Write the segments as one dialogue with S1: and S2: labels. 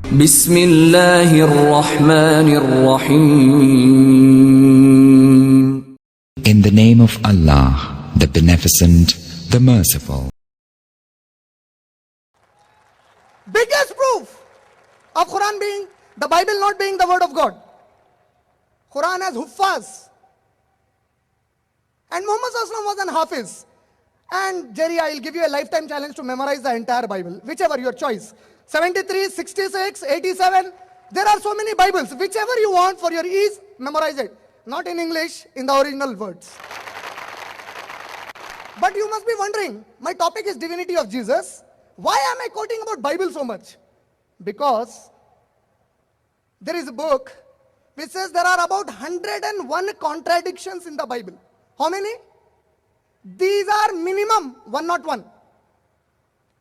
S1: Bismillahir-Rahmanir-Rahim.
S2: In the name of Allah, the Beneficent, the Merciful.
S3: Biggest proof of the Bible not being the word of God. Quran has huffaz. And Muhammad Sallallahu was an hafiz. And Jerry, I'll give you a lifetime challenge to memorize the entire Bible, whichever your choice. 73, 66, 87. There are so many Bibles. Whichever you want for your ease, memorize it. Not in English, in the original words. But you must be wondering, my topic is divinity of Jesus. Why am I quoting about Bible so much? Because there is a book which says there are about 101 contradictions in the Bible. How many? These are minimum 101.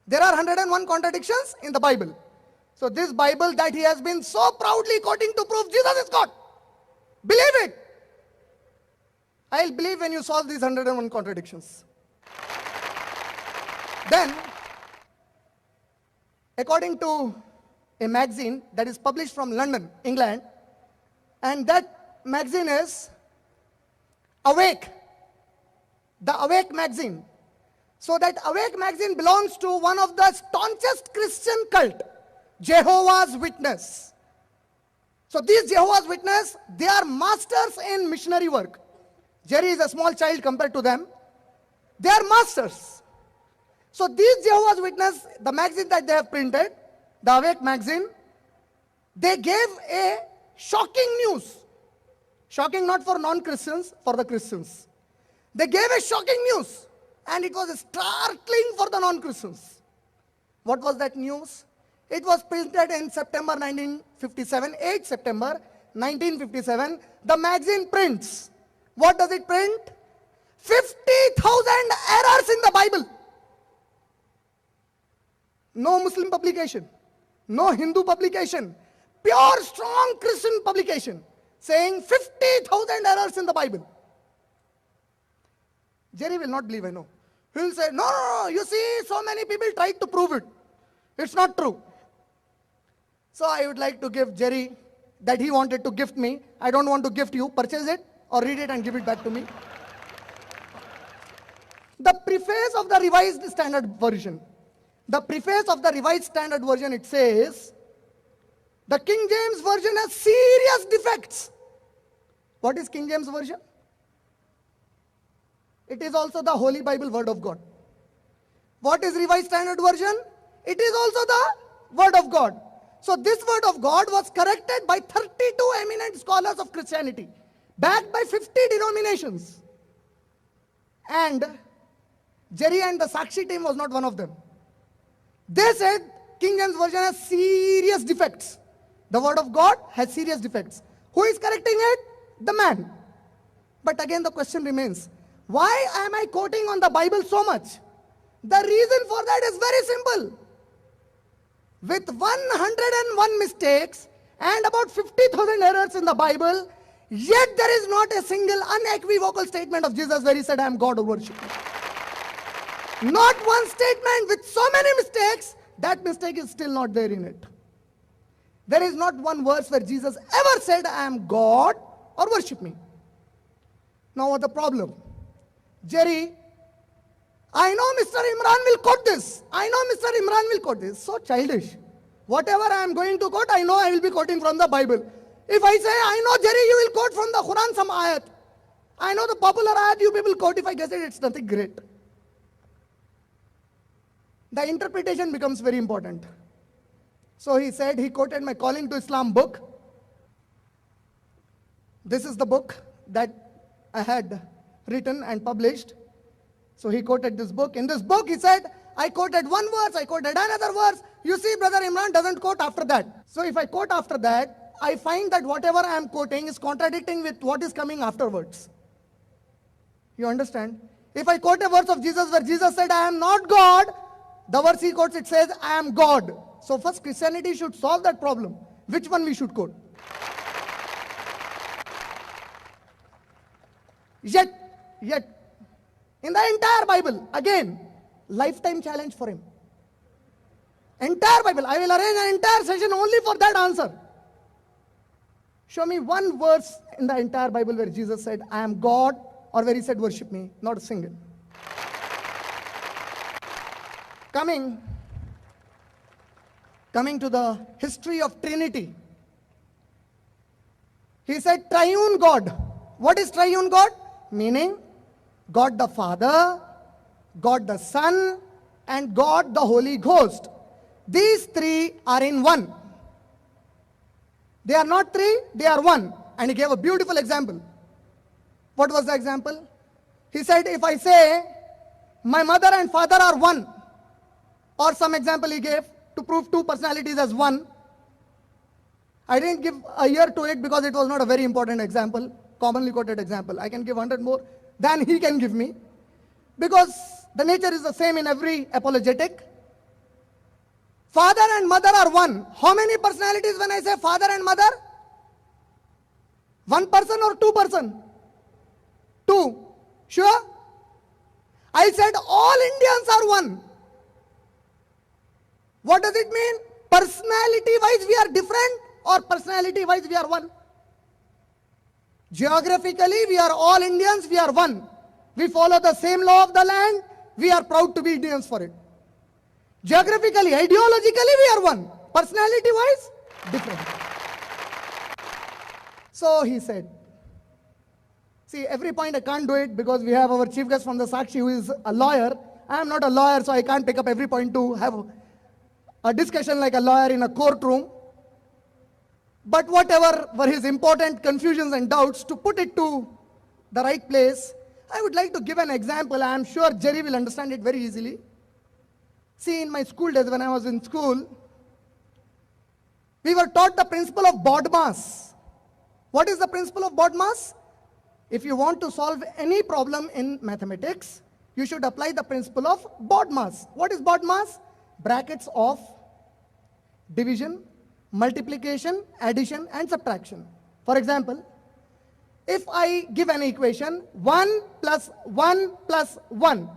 S3: There are 101 contradictions in the Bible. So this Bible that he has been so proudly quoting to prove Jesus is God. Believe it. I'll believe when you solve these 101 contradictions. Then, according to a magazine that is published from London, England, and that magazine is Awake, the Awake magazine. So that Awake magazine belongs to one of the staunchest Christian cult, Jehovah's Witness. So these Jehovah's Witness, they are masters in missionary work. Jerry is a small child compared to them. They are masters. So these Jehovah's Witness, the magazine that they have printed, the Awake magazine, they gave a shocking news. Shocking not for non-Christians, for the Christians. They gave a shocking news. And it was startling for the non-Christians. What was that news? It was printed in September 1957, 8 September 1957. The magazine prints. What does it print? 50,000 errors in the Bible. No Muslim publication. No Hindu publication. Pure, strong Christian publication. Saying 50,000 errors in the Bible. Jerry will not believe, I know. He will say, no, you see, so many people tried to prove it. It's not true. So I would like to give Jerry that he wanted to gift me. I don't want to gift you. Purchase it or read it and give it back to me. The preface of the Revised Standard Version. The preface of the Revised Standard Version, it says, the King James Version has serious defects. What is King James Version? It is also the Holy Bible, Word of God. What is Revised Standard Version? It is also the Word of God. So this Word of God was corrected by 32 eminent scholars of Christianity, backed by 50 denominations. And Jerry and the Sakshi team was not one of them. They said King James Version has serious defects. The Word of God has serious defects. Who is correcting it? The man. But again the question remains, why am I quoting on the Bible so much? The reason for that is very simple. With 101 mistakes and about 50,000 errors in the Bible, yet there is not a single unequivocal statement of Jesus where he said, I am God or worship. Not one statement with so many mistakes, that mistake is still not there in it. There is not one verse where Jesus ever said, I am God or worship me. Now what the problem? Jerry, I know Mr. Imran will quote this. I know Mr. Imran will quote this. So childish. Whatever I am going to quote, I know I will be quoting from the Bible. If I say, I know Jerry, you will quote from the Quran some ayat. I know the popular ayat you people quote. If I guess it, it's nothing great. The interpretation becomes very important. So he said, he quoted my Calling to Islam book. This is the book that I had written and published. So he quoted this book. In this book, he said, I quoted one verse, I quoted another verse. You see, Brother Imran doesn't quote after that. So if I quote after that, I find that whatever I am quoting is contradicting with what is coming afterwards. You understand? If I quote a verse of Jesus where Jesus said, I am not God, the verse he quotes, it says, I am God. So first Christianity should solve that problem. Which one we should quote? Yet, in the entire Bible, again, lifetime challenge for him. Entire Bible. I will arrange an entire session only for that answer. Show me one verse in the entire Bible where Jesus said, I am God, or where he said, worship me. Not a single. Coming to the history of Trinity. He said, triune God. What is triune God? Meaning, God the Father, God the Son, and God the Holy Ghost. These three are in one. They are not three, they are one. And he gave a beautiful example. What was the example? He said, if I say, my mother and father are one, or some example he gave to prove two personalities as one. I didn't give a year to it because it was not a very important example, commonly quoted example. I can give 100 more than he can give me, because the nature is the same in every apologetic. Father and mother are one. How many personalities when I say father and mother? One person or two person? Two. Sure? I said all Indians are one. What does it mean? Personality wise we are different, or personality wise we are one? Geographically we are all Indians, we are one. We follow the same law of the land, we are proud to be Indians for it. Geographically, ideologically we are one. Personality wise, different. So he said, see, every point I can't do it because we have our chief guest from the Sakshi who is a lawyer. I am not a lawyer, so I can't pick up every point to have a discussion like a lawyer in a courtroom. But whatever were his important confusions and doubts, to put it to the right place, I would like to give an example. I am sure Jerry will understand it very easily. See, in my school days, when I was in school, we were taught the principle of BODMAS. What is the principle of BODMAS? If you want to solve any problem in mathematics, you should apply the principle of BODMAS. What is BODMAS? Brackets of division, multiplication, addition, and subtraction. For example, if I give an equation, 1 plus 1 plus 1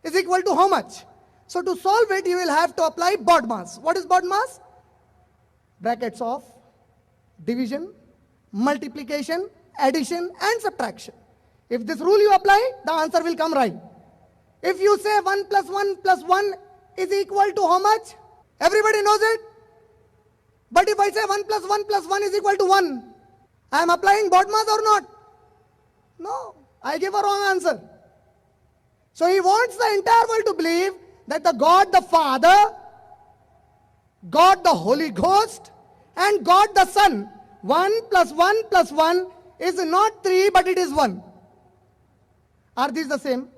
S3: is equal to how much? So to solve it, you will have to apply BODMAS. What is BODMAS? Brackets of division, multiplication, addition, and subtraction. If this rule you apply, the answer will come right. If you say 1 plus 1 plus 1 is equal to how much? Everybody knows it. But if I say 1 plus 1 plus 1 is equal to 1, I am applying BODMAS or not? No, I give a wrong answer. So he wants the entire world to believe that the God the Father, God the Holy Ghost, and God the Son, 1 plus 1 plus 1 is not 3 but it is 1. Are these the same?